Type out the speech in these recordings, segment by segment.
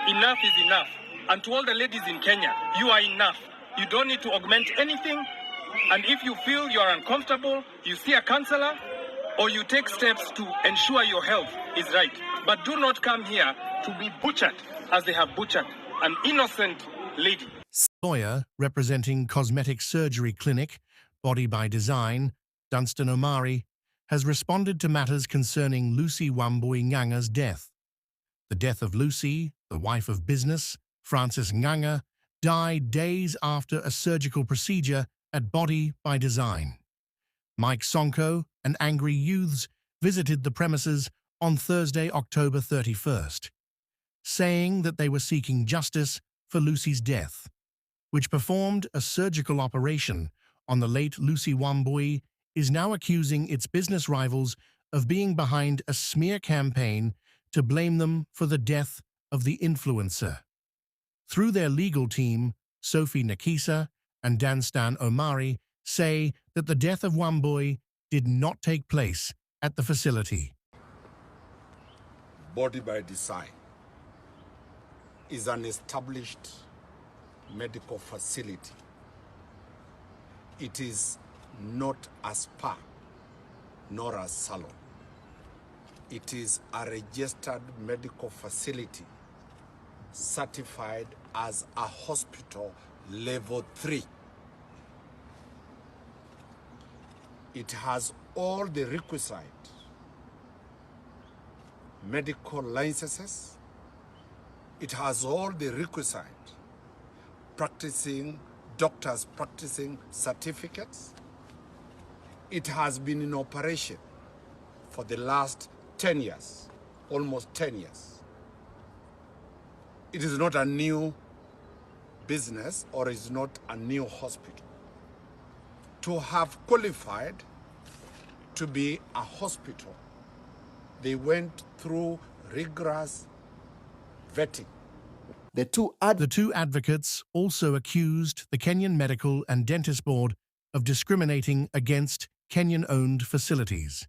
enough is enough. And to all the ladies in Kenya, you are enough. You don't need to augment anything. And if you feel you are uncomfortable, you see a counselor, or you take steps to ensure your health is right. But do not come here to be butchered as they have butchered an innocent lady. Lawyer representing Cosmetic Surgery Clinic, Body by Design, Dunstan Omari, has responded to matters concerning Lucy Wambui Nganga's death. The death of Lucy, the wife of business, Francis Nganga, died days after a surgical procedure at Body by Design. Mike Sonko and angry youths visited the premises on Thursday, October 31st, saying that they were seeking justice for Lucy's death, which performed a surgical operation on the late Lucy Wambui, is now accusing its business rivals of being behind a smear campaign to blame them for the death of the influencer. Through their legal team, Sophie Nakisa and Dunstan Omari say that the death of Wambui did not take place at the facility. Body by Design is an established medical facility. It is not a spa nor a salon. It is a registered medical facility certified as a hospital level 3. It has all the requisite medical licenses. It has all the requisite doctors practicing certificates. It has been in operation for the last 10 years, almost 10 years. It is not a new business or is not a new hospital. To have qualified to be a hospital, they went through rigorous vetting. The two advocates also accused the Kenyan Medical and Dentist Board of discriminating against Kenyan-owned facilities.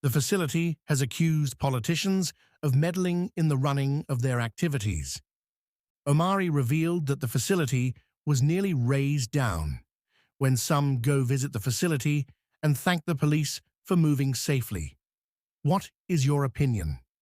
The facility has accused politicians of meddling in the running of their activities. Omari revealed that the facility was nearly razed down when some go visit the facility and thank the police for moving safely. What is your opinion?